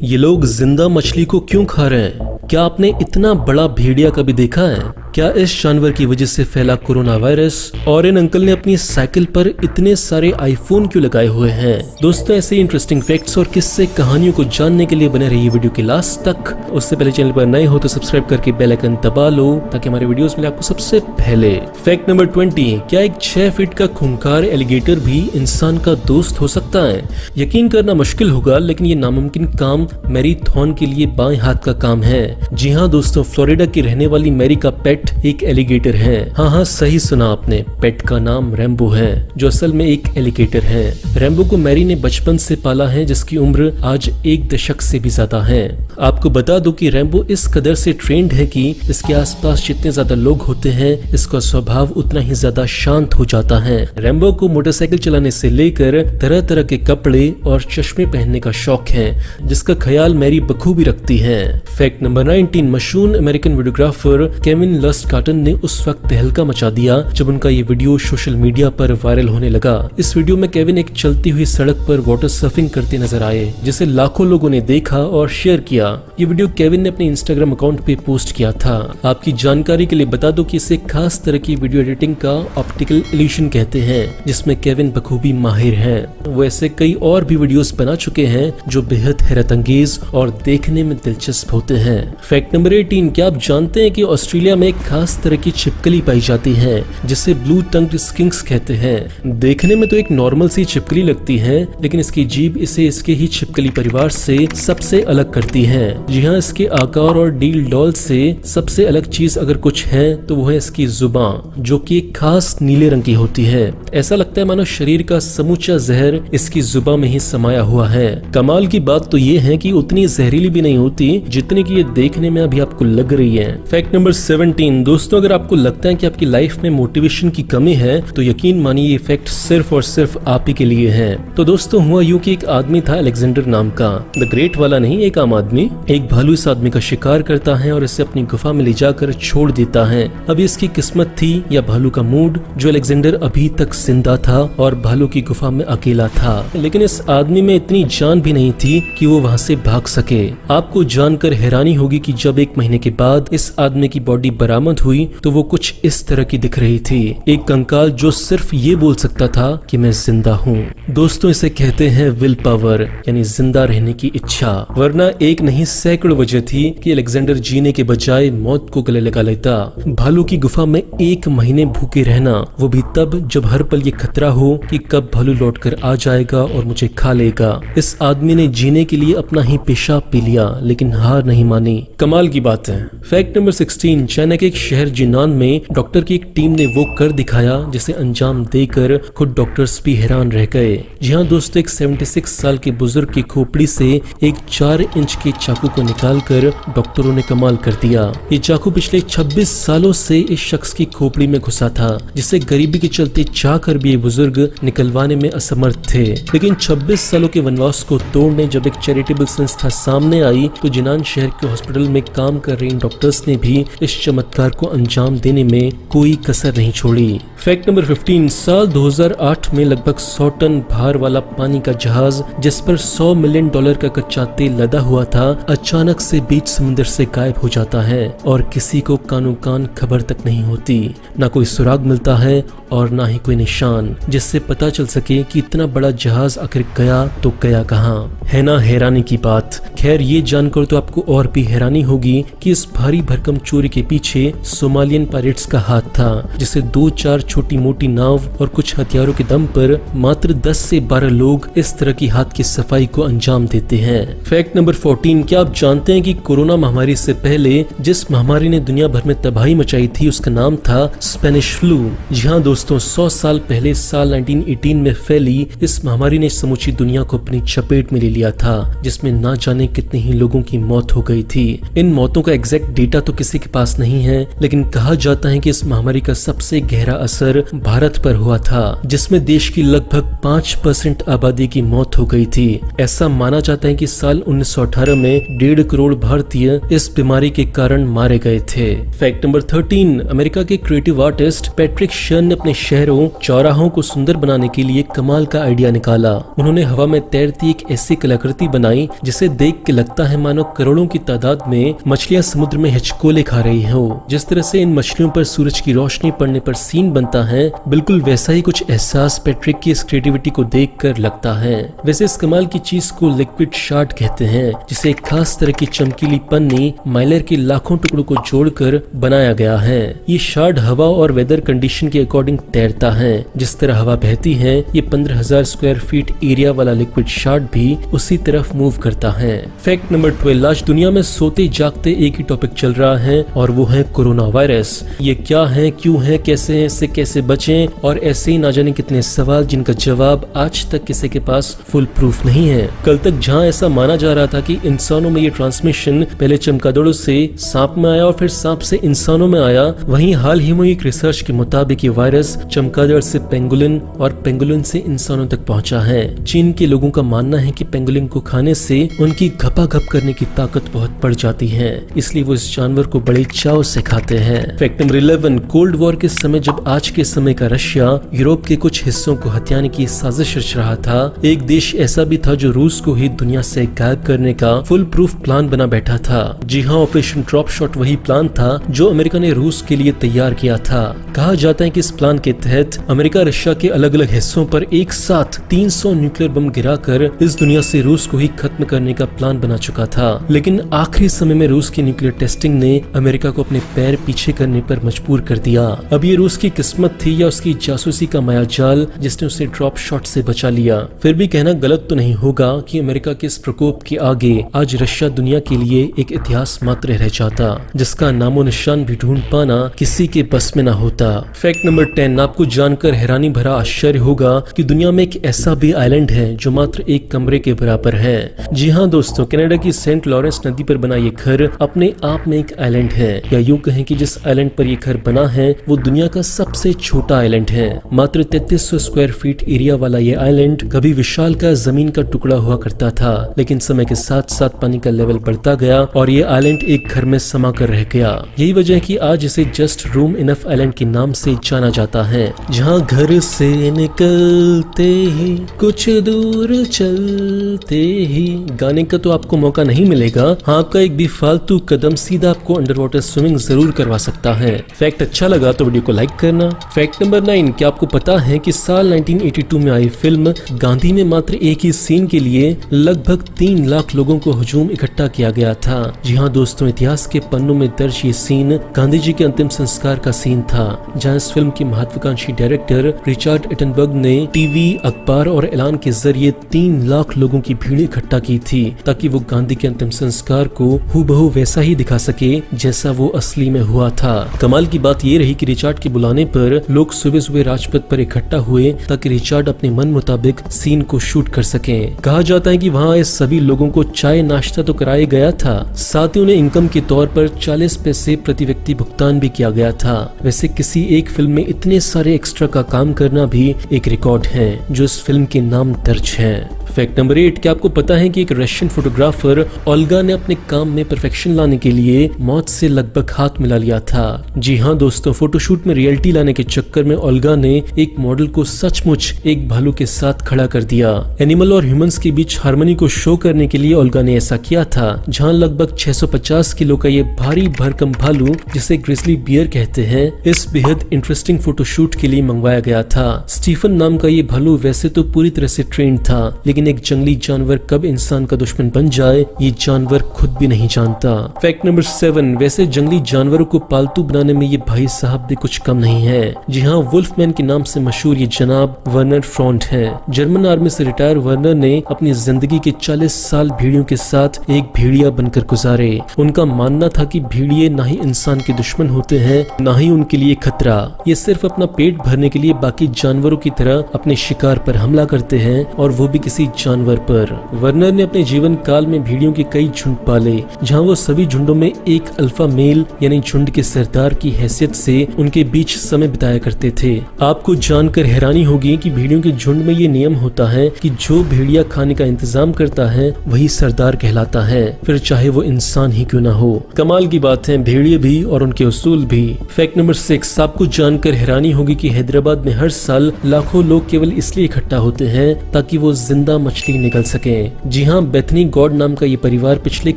ये लोग जिंदा मछली को क्यों खा रहे हैं? क्या आपने इतना बड़ा भेड़िया कभी देखा है? क्या इस जानवर की वजह से फैला कोरोना वायरस? और इन अंकल ने अपनी साइकिल पर इतने सारे आईफोन क्यों लगाए हुए हैं? दोस्तों, ऐसे इंटरेस्टिंग फैक्ट्स और किस्से कहानियों को जानने के लिए बने रहिए वीडियो के लास्ट तक। उससे पहले चैनल पर नए हो तो सब्सक्राइब करके बेल आइकन दबा लो ताकि हमारे वीडियोस मिले आपको सबसे पहले। फैक्ट नंबर 20, क्या एक 6 फीट का खूंखार एलिगेटर भी इंसान का दोस्त हो सकता है? यकीन करना मुश्किल होगा, लेकिन ये नामुमकिन काम मैरी थॉर्न के लिए बाएं हाथ का काम है। जी हाँ दोस्तों, फ्लोरिडा की रहने वाली मैरी का पेट एक एलिगेटर है। हाँ, सही सुना आपने, पेट का नाम रैम्बो है, जो असल में एक एलिगेटर है। रैम्बो को मैरी ने बचपन से पाला है, जिसकी उम्र आज 1 दशक से भी ज्यादा है। आपको बता दूं कि रैम्बो इस कदर से ट्रेंड है कि इसके आसपास जितने ज्यादा लोग होते हैं, इसका स्वभाव उतना ही ज्यादा शांत हो जाता है। रैम्बो को मोटरसाइकिल चलाने से लेकर तरह तरह के कपड़े और चश्मे पहनने का शौक है, जिसका ख्याल मैरी बखूबी रखती है। फैक्ट नंबर 19, मशहूर American videographer Kevin Lust Carton ने उस वक्त तहलका मचा दिया जब उनका ये वीडियो सोशल मीडिया पर वायरल होने लगा। इस वीडियो में केविन एक चलती हुई सड़क पर वाटर सर्फिंग करते नजर आए, जिसे लाखों लोगों ने देखा और शेयर किया। ये वीडियो केविन ने अपने इंस्टाग्राम अकाउंट पे पोस्ट किया था। आपकी जानकारी के लिए बता दो कि इसे खास तरह की वीडियो एडिटिंग का ऑप्टिकल इल्यूशन कहते हैं, जिसमें केविन बखूबी माहिर हैं। वो ऐसे कई और भी वीडियोस बना चुके हैं जो बेहद हैरत अंगेज और देखने में दिलचस्प होते हैं। फैक्ट नंबर 18, क्या आप जानते हैं कि ऑस्ट्रेलिया में एक खास तरह की छिपकली पाई जाती है, जिसे ब्लू टंग्ड स्किंक्स कहते हैं। देखने में तो एक नॉर्मल सी छिपकली लगती है, लेकिन इसकी जीभ इसे इसके ही छिपकली परिवार से सबसे अलग करती है। जी हाँ, इसके आकार और डील डॉल से सबसे अलग चीज अगर कुछ है तो वो है इसकी जुबान, जो कि एक खास नीले रंग की होती है। ऐसा लगता है मानो शरीर का समूचा जहर इसकी जुबान में ही समाया हुआ है। कमाल की बात तो ये है कि उतनी जहरीली भी नहीं होती जितनी कि ये देखने में अभी आपको लग रही है। फैक्ट नंबर 17, दोस्तों, अगर आपको लगता है कि आपकी लाइफ में मोटिवेशन की कमी है तो यकीन मानिए ये फैक्ट सिर्फ और सिर्फ आप ही के लिए है। तो दोस्तों, हुआ यूं कि एक आदमी था अलेक्जेंडर नाम का, द ग्रेट वाला नहीं, एक आम आदमी। एक भालू इस आदमी का शिकार करता है और इसे अपनी गुफा में ले जाकर छोड़ देता है। अब इसकी किस्मत थी या भालू का मूड, जो अलेक्जेंडर अभी तक जिंदा था और भालू की गुफा में अकेला था। लेकिन इस आदमी में इतनी जान भी नहीं थी कि वो वहाँ से भाग सके। आपको जानकर हैरानी होगी कि जब 1 महीने के बाद इस आदमी की बॉडी बरामद हुई तो वो कुछ इस तरह की दिख रही थी, एक कंकाल जो सिर्फ ये बोल सकता था कि मैं जिंदा हूँ। दोस्तों, इसे कहते हैं विल पावर, यानी जिंदा रहने की इच्छा। वरना एक नहीं सैकड़ों वजह थी कि अलेक्जेंडर जीने के बजाय मौत को गले लगा लेता। भालू की गुफा में 1 महीने भूखे रहना, वो भी तब जब हर पल ये खतरा हो कि कब भालू लौटकर आ जाएगा और मुझे खा लेगा। इस आदमी ने जीने के लिए अपना ही पेशाब पी लिया, लेकिन हार नहीं मानी। कमाल की बात है। फैक्ट नंबर 16, चाइना के एक शहर जिनान में डॉक्टर की एक टीम ने वो कर दिखाया जिसे अंजाम देकर खुद डॉक्टर्स भी हैरान रह गए। जी हाँ दोस्तों, एक 76 साल के बुजुर्ग की खोपड़ी से एक 4 इंच के चाकू को निकालकर डॉक्टरों ने कमाल कर दिया। ये चाकू पिछले 26 सालों से इस शख्स की खोपड़ी में घुसा था, जिसे गरीबी के चलते चाहकर भी ये बुजुर्ग निकलवाने में असमर्थ थे। लेकिन 26 सालों के वनवास को तोड़ने जब एक चैरिटेबल संस्था सामने आई तो जिनान शहर के हॉस्पिटल में काम कर रहे डॉक्टर्स ने भी इस चमत्कार को अंजाम देने में कोई कसर नहीं छोड़ी। फैक्ट नंबर 15, साल 2008 में लगभग 100 टन भार वाला पानी का जहाज, जिस पर $100 मिलियन का कच्चा तेल लदा हुआ था, अचानक से बीच समुद्र से गायब हो जाता है और किसी को कानो कान खबर तक नहीं होती। ना कोई सुराग मिलता है और ना ही कोई निशान जिससे पता चल सके कि इतना बड़ा जहाज आखिर गया तो गया कहाँ। है ना हैरानी की बात। खैर, ये जानकर तो आपको और भी हैरानी होगी कि इस भारी भरकम चोरी के पीछे सोमालियन पायरेट्स का हाथ था, जिसे 2-4 छोटी मोटी नाव और कुछ हथियारों के दम पर मात्र 10 से 12 लोग इस तरह की हाथ की सफाई को अंजाम देते हैं। फैक्ट नंबर 14, क्या आप जानते हैं कि कोरोना महामारी से पहले जिस महामारी ने दुनिया भर में तबाही मचाई थी उसका नाम था स्पेनिश फ्लू। जी हाँ दोस्तों, 100 साल पहले साल 1918 में फैली इस महामारी ने समूची दुनिया को अपनी चपेट में ले लिया था, जिसमें ना जाने कितने ही लोगों की मौत हो गई थी। इन मौतों का एग्जैक्ट डेटा तो किसी के पास नहीं है, लेकिन कहा जाता है कि इस महामारी का सबसे गहरा असर भारत पर हुआ था, जिसमें देश की लगभग 5% आबादी की मौत हो गई थी। ऐसा माना जाता है कि साल 1918 में 1.5 करोड़ भारतीय इस बीमारी के कारण मारे गए थे। फैक्ट नंबर 13, अमेरिका के क्रिएटिव आर्टिस्ट पैट्रिक शन ने अपने शहरों चौराहों को सुंदर बनाने के लिए कमाल का आइडिया निकाला। उन्होंने हवा में तैरती एक ऐसी कलाकृति बनाई जिसे देख देख के लगता है मानो करोड़ों की तादाद में मछलियां समुद्र में हिचकोले खा रही हो। जिस तरह से इन मछलियों पर सूरज की रोशनी पड़ने पर सीन बनता है, बिल्कुल वैसा ही कुछ एहसास पैट्रिक की इस क्रिएटिविटी को देखकर लगता है। वैसे इस कमाल की चीज को लिक्विड शार्ड कहते हैं, जिसे एक खास तरह की चमकीली पन्नी माइलर के लाखों टुकड़ों को जोड़कर बनाया गया है। ये शार्ड हवा और वेदर कंडीशन के अकॉर्डिंग तैरता है। जिस तरह हवा बहती है, ये 15,000 स्क्वायर फीट एरिया वाला लिक्विड शार्ड भी उसी तरफ मूव करता है। फैक्ट नंबर 12, आज दुनिया में सोते जागते एक ही टॉपिक चल रहा है और वो है कोरोना वायरस। ये क्या है, क्यों है, कैसे है, इससे कैसे बचें, और ऐसे ही ना जाने कितने सवाल जिनका जवाब आज तक किसी के पास फुल प्रूफ नहीं है। कल तक जहां ऐसा माना जा रहा था कि इंसानों में ये ट्रांसमिशन पहले चमगादड़ों से सांप में आया और फिर सांप से इंसानों में आया, वहीं हाल ही में एक रिसर्च के मुताबिक ये वायरस चमगादड़ से पेंगुलिन और पेंगुलिन से इंसानों तक पहुंचा है। चीन के लोगों का मानना है कि पेंगुलिन को खाने से उनकी घपाघप करने की ताकत बहुत बढ़ जाती है, इसलिए वो इस जानवर को बड़े चाव से खाते हैं। फैक्ट नंबर 11, कोल्ड वॉर के समय जब आज के समय का रशिया यूरोप के कुछ हिस्सों को हथियाने की साजिश रच रहा था, एक देश ऐसा भी था जो रूस को ही दुनिया से गायब करने का फुल प्रूफ प्लान बना बैठा था। जी हाँ, ऑपरेशन ड्रॉप शॉट वही प्लान था जो अमेरिका ने रूस के लिए तैयार किया था। कहा जाता है कि इस प्लान के तहत अमेरिका रशिया के अलग अलग हिस्सों पर एक साथ 300 न्यूक्लियर बम गिराकर इस दुनिया से रूस को ही खत्म करने का प्लान बना चुका था। लेकिन आखिरी समय में रूस की न्यूक्लियर टेस्टिंग ने अमेरिका को अपने पैर पीछे करने पर मजबूर कर दिया। अब ये रूस की किस्मत थी या उसकी जासूसी का मायाजाल जिसने उसे ड्रॉप शॉट से बचा लिया। फिर भी कहना गलत तो नहीं होगा कि अमेरिका के इस प्रकोप के आगे आज रशिया दुनिया के लिए एक इतिहास मात्र रह जाता, जिसका नामो निशान भी ढूंढ पाना किसी के बस में न होता। फैक्ट नंबर 10, आपको जानकर हैरानी भरा आश्चर्य होगा कि दुनिया में एक ऐसा भी आइलैंड है जो मात्र एक कमरे के बराबर है। जी हाँ दोस्तों, कनाडा की सेंट लॉरेंस नदी पर बना ये घर अपने आप में एक आइलैंड है, या यूं कहें कि जिस आइलैंड पर ये घर बना है वो दुनिया का सबसे छोटा आइलैंड है। मात्र 3300 स्क्वायर फीट एरिया वाला ये आइलैंड कभी विशाल का जमीन का टुकड़ा हुआ करता था, लेकिन समय के साथ साथ पानी का लेवल बढ़ता गया और ये आइलैंड एक घर में समा कर रह गया। यही वजह है कि आज इसे जस्ट रूम इनफ आइलैंड के नाम से जाना जाता है, जहाँ घर से निकलते ही कुछ दूर चलते ही गाने का तो आपको मौका नहीं मिलेगा। हाँ, आपका एक भी फालतू कदम सीधा आपको अंडर वाटर स्विमिंग जरूर करवा सकता है। फैक्ट अच्छा लगा तो वीडियो को लाइक करना। फैक्ट नंबर 9, क्या आपको पता है कि साल 1982 में आई फिल्म गांधी में मात्र एक ही सीन के लिए लगभग 3 लाख लोगों को हुजूम इकट्ठा किया गया था। जी हाँ दोस्तों, इतिहास के पन्नों में दर्ज ये सीन गांधी जी के अंतिम संस्कार का सीन था, जहाँ इस फिल्म के महत्वाकांक्षी डायरेक्टर रिचर्ड एटनबर्ग ने टीवी, अखबार और ऐलान के जरिए 3 लाख लोगों की भीड़ इकट्ठा की थी, ताकि वो गांधी के अंतिम संस्कार को हूबहू वैसा ही दिखा सके जैसा वो असली में हुआ था। कमाल की बात ये रही कि रिचर्ड के बुलाने पर लोग सुबह सुबह राजपथ पर इकट्ठा हुए ताकि रिचर्ड अपने मन मुताबिक सीन को शूट कर सके। कहा जाता है कि वहाँ आए सभी लोगों को चाय नाश्ता तो कराया गया था, साथ ही उन्हें इनकम के तौर पर 40 पैसे प्रति व्यक्ति भुगतान भी किया गया था। वैसे किसी एक फिल्म में इतने सारे एक्स्ट्रा का काम करना भी एक रिकॉर्ड है जो इस फिल्म के नाम दर्ज है। फैक्ट नंबर 8, क्या आपको पता है कि एक रशियन फोटोग्राफर ओल्गा ने अपने काम में परफेक्शन लाने के लिए मौत से लगभग हाथ मिला लिया था। जी हाँ दोस्तों, फोटोशूट में रियलिटी लाने के चक्कर में ओल्गा ने एक मॉडल को सचमुच एक भालू के साथ खड़ा कर दिया। एनिमल और ह्यूमंस के बीच हार्मनी को शो करने के लिए ओल्गा ने ऐसा किया था, जहाँ लगभग 650 किलो का ये भारी भरकम भालू, जिसे ग्रिजली बियर कहते हैं, इस बेहद इंटरेस्टिंग फोटोशूट के लिए मंगवाया गया था। स्टीफन नाम का ये भालू वैसे तो पूरी तरह से ट्रेंड था, लेकिन एक जंगली जानवर कब इंसान का दुश्मन बन जाए ये जानवर खुद भी नहीं जानता। फैक्ट नंबर 7, वैसे जंगली जानवरों को पालतू बनाने में ये भाई साहब भी कुछ कम नहीं है। जी हाँ, वुल्फमैन के नाम से मशहूर ये जनाब वर्नर फ्रॉन्ट हैं। जर्मन आर्मी से रिटायर वर्नर ने अपनी जिंदगी के 40 साल भेड़ियों के साथ एक भेड़िया बनकर गुजारे। उनका मानना था कि भेड़िए ना ही इंसान के दुश्मन होते हैं, ना ही उनके लिए खतरा। ये सिर्फ अपना पेट भरने के लिए बाकी जानवरों की तरह अपने शिकार पर हमला करते हैं, और वो भी किसी जानवर पर। वर्नर ने अपने जीवन काल में भेड़ियों के कई झुंड पाले, जहां वो सभी झुंडों में एक अल्फा मेल यानी झुंड के सरदार की हैसियत से उनके बीच समय बिताया करते थे। आपको जानकर हैरानी होगी कि भेड़ियों के झुंड में ये नियम होता है कि जो भेड़िया खाने का इंतजाम करता है वही सरदार कहलाता है, फिर चाहे वो इंसान ही क्यों ना हो। कमाल की बात है, भेड़िए भी और उनके उसूल भी। फैक्ट नंबर 6, आपको जानकर हैरानी होगी कि हैदराबाद में हर साल लाखों लोग केवल इसलिए इकट्ठा होते हैं ताकि वो जिंदा मछली निकल सके। जी हाँ, बेथनी गॉड नाम का ये परिवार पिछले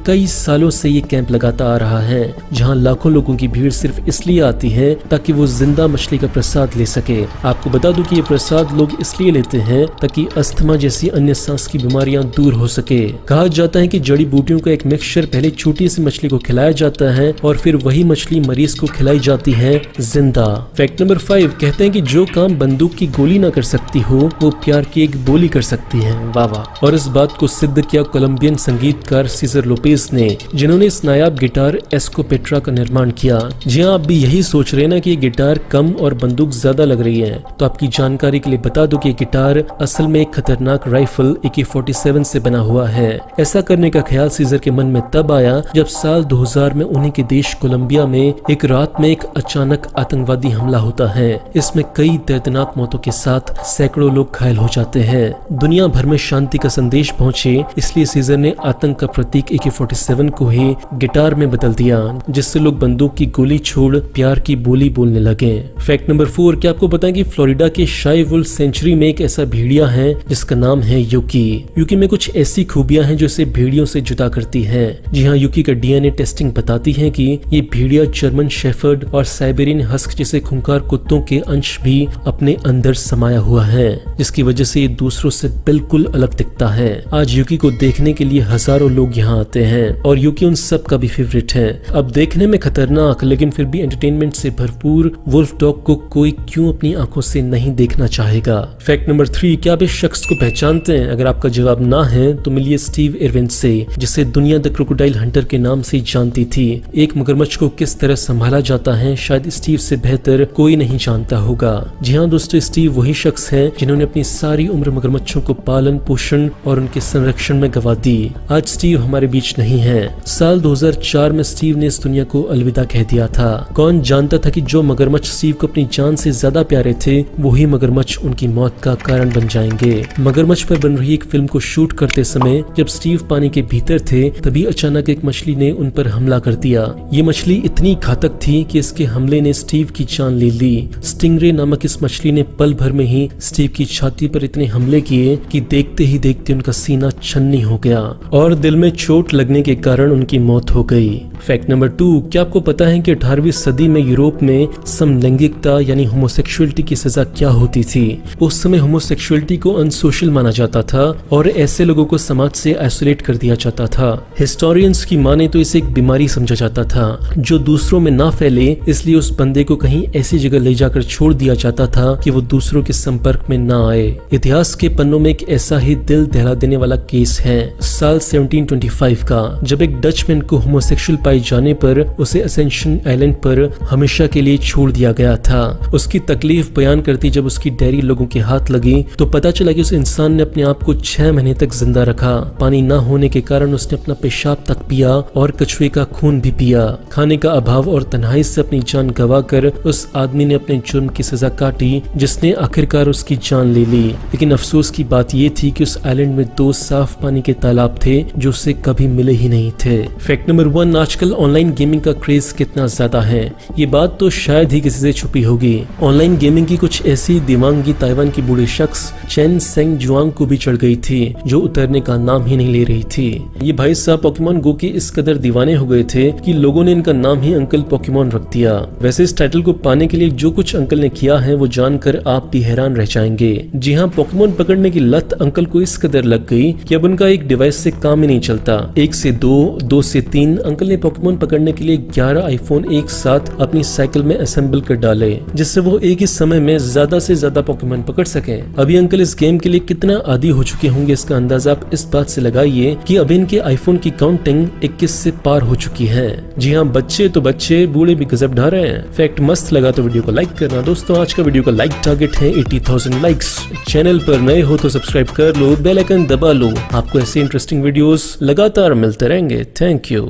कई सालों से ये कैंप लगाता आ रहा है, जहाँ लाखों लोगों की भीड़ सिर्फ इसलिए आती है ताकि वो जिंदा मछली का प्रसाद ले सके। आपको बता दूं कि ये प्रसाद लोग इसलिए लेते हैं ताकि अस्थमा जैसी अन्य सांस की बीमारियां दूर हो सके। कहा जाता है कि जड़ी बूटियों का एक मिक्सचर पहले छोटी सी मछली को खिलाया जाता है और फिर वही मछली मरीज को खिलाई जाती है जिंदा। फैक्ट नंबर 5 कहते हैं कि जो काम बंदूक की गोली ना कर सकती हो वो प्यार की एक बोली कर सकती है। वाह वाह। और इस बात को सिद्ध किया कोलंबियन संगीतकार सीजर लोपेज ने, जिन्होंने इस नायाब गिटार एस्कोपेट्रा का निर्माण किया। जी हाँ, आप भी यही सोच रहे हैं ना कि ये गिटार कम और बंदूक ज्यादा लग रही है, तो आपकी जानकारी के लिए बता दूं कि ये गिटार असल में एक खतरनाक राइफल AK-47 से बना हुआ है। ऐसा करने का ख्याल सीजर के मन में तब आया जब साल 2000 में उन्हीं के देश कोलंबिया में एक रात में एक अचानक आतंकवादी हमला होता है। इसमें कई दर्दनाक मौतों के साथ सैकड़ों लोग घायल हो जाते हैं। दुनिया भर में शांति का संदेश पहुंचे, इसलिए सीजर ने आतंक का प्रतीक AK-47 को ही गिटार में बदल दिया, जिससे लोग बंदूक की गोली छोड़ प्यार की बोली बोलने लगे। फैक्ट नंबर 4, क्या आपको पता है कि फ्लोरिडा के शाई वुल्फ सेंचुरी में एक ऐसा भेड़िया है जिसका नाम है यूकी। यूकी में कुछ ऐसी खूबियां हैं जो इसे भेड़ियों से जुदा करती है। जी हाँ, यूकी का DNA टेस्टिंग बताती है कि ये भेड़िया जर्मन शेफर्ड और साइबेरियन हस्क जैसे खूंखार कुत्तों के अंश भी अपने अंदर समाया हुआ है, जिसकी वजह से ये दूसरों से बिल्कुल अलग दिखता है। आज यूकी को देखने के लिए हजारों लोग यहाँ आते हैं और यूकी उन सब का भी फेवरेट है। अब देखने में खतरनाक लेकिन फिर भी एंटरटेनमेंट से भरपूर वुल्फ डॉग को कोई क्यों अपनी आंखों से नहीं देखना चाहेगा। फैक्ट नंबर 3, क्या आप इस शख्स को पहचानते हैं? अगर आपका जवाब ना है तो मिलिए स्टीव इरविन से, जिसे दुनिया द क्रोकोडाइल हंटर के नाम से जानती थी। एक मगरमच्छ को किस तरह संभाला जाता है शायद स्टीव से बेहतर कोई नहीं जानता होगा। जी हाँ दोस्तों, स्टीव वही शख्स है जिन्होंने अपनी सारी उम्र मगरमच्छों को पालन पोषण और उनके संरक्षण में गवा दी। आज स्टीव हमारे बीच नहीं है। साल 2004 में स्टीव ने इस दुनिया को अलविदा कह दिया था। कौन जानता था कि जो मगरमच्छ स्टीव को अपनी जान से ज्यादा प्यारे थे वही मगरमच्छ उनकी मौत का कारण बन जाएंगे। मगरमच्छ पर बन रही एक फिल्म को शूट करते समय जब स्टीव पानी के भीतर थे तभी अचानक एक मछली ने उन पर हमला कर दिया। ये मछली इतनी घातक थी कि इसके हमले ने स्टीव की जान ले ली। स्टिंगरे नामक इस मछली ने पल भर में ही स्टीव की छाती पर इतने हमले किए कि देखते ही देखते उनका सीना छन्नी हो गया और दिल में चोट लगने के कारण उनकी मौत हो गई। फैक्ट नंबर 2, क्या आपको पता है कि 18वीं सदी में यूरोप में समलैंगिकता यानी होमोसेक्सुअलिटी की सजा क्या होती थी? उस समय होमोसेक्सुअलिटी को अनसोशल माना जाता था और ऐसे लोगों को समाज से आइसोलेट कर दिया जाता था। हिस्टोरियंस की माने तो इसे एक बीमारी समझा जाता था जो दूसरों में ना फैले, इसलिए उस बंदे को कहीं ऐसी जगह ले जाकर छोड़ दिया जाता था कि वो दूसरों के संपर्क में ना आए। इतिहास के पन्नों में एक ऐसा ही दिल दहला देने वाला केस है साल 1725 का, जब एक डचमैन को होमोसेक्सुअल पाए जाने पर उसे असेंशन आइलैंड पर हमेशा के लिए छोड़ दिया गया था। उसकी तकलीफ बयान करती जब उसकी डायरी लोगों के हाथ लगी तो पता चला कि उस इंसान ने अपने आप को 6 महीने तक जिंदा रखा। पानी ना होने के कारण उसने अपना पेशाब तक पिया और कछुए का खून भी पिया। खाने का अभाव और तन्हाई से अपनी जान गंवाकर उस आदमी ने अपने जुर्म की सजा काटी, जिसने आखिरकार उसकी जान ले ली। लेकिन अफसोस की बात ये थी कि उस आइलैंड में 2 साफ पानी के तालाब थे जो उसे कभी मिले ही नहीं थे। फैक्ट नंबर 1, आजकल ऑनलाइन गेमिंग का क्रेज कितना ज्यादा है ये बात तो शायद ही किसी से छुपी होगी। ऑनलाइन गेमिंग की कुछ ऐसी दीवानगी ताइवान की बूढ़े शख्स चेन सेंग जुआंग को भी चढ़ गई थी जो उतरने का नाम ही नहीं ले रही थी। ये भाई साहब पोकेमॉन गो के इस कदर दीवाने हो गए थे कि लोगों ने इनका नाम ही अंकल पोकेमॉन रख दिया। वैसे इस टाइटल को पाने के लिए जो कुछ अंकल ने किया है वो जानकर आप भी हैरान रह जाएंगे। जी हाँ, पोकेमॉन पकड़ने की लत अंकल को इस कदर लग गई कि अब उनका एक डिवाइस से काम ही नहीं चलता। 1 से 2, 2 से 3 अंकल ने पोकेमॉन पकड़ने के लिए 11 आईफोन एक साथ अपनी साइकिल में असेंबल कर डाले, जिससे वो एक ही समय में ज्यादा से ज्यादा पोकेमॉन पकड़ सके। अभी अंकल इस गेम के लिए कितना आदी हो चुके होंगे इसका अंदाजा आप इस बात से लगाइए कि अभी इनके आईफोन की काउंटिंग 21 से पार हो चुकी है। जी हाँ, बच्चे तो बच्चे, बूढ़े भी गजब ढा रहे हैं। फैक्ट मस्त लगा तो वीडियो को लाइक करना। दोस्तों आज का वीडियो का लाइक टारगेट है 80,000 लाइक्स। चैनल पर नए हो तो सब्सक्राइब कर लो, बेल आइकन दबा लो। आपको ऐसे इंटरेस्टिंग वीडियोस लगातार मिलते रहेंगे। Thank you.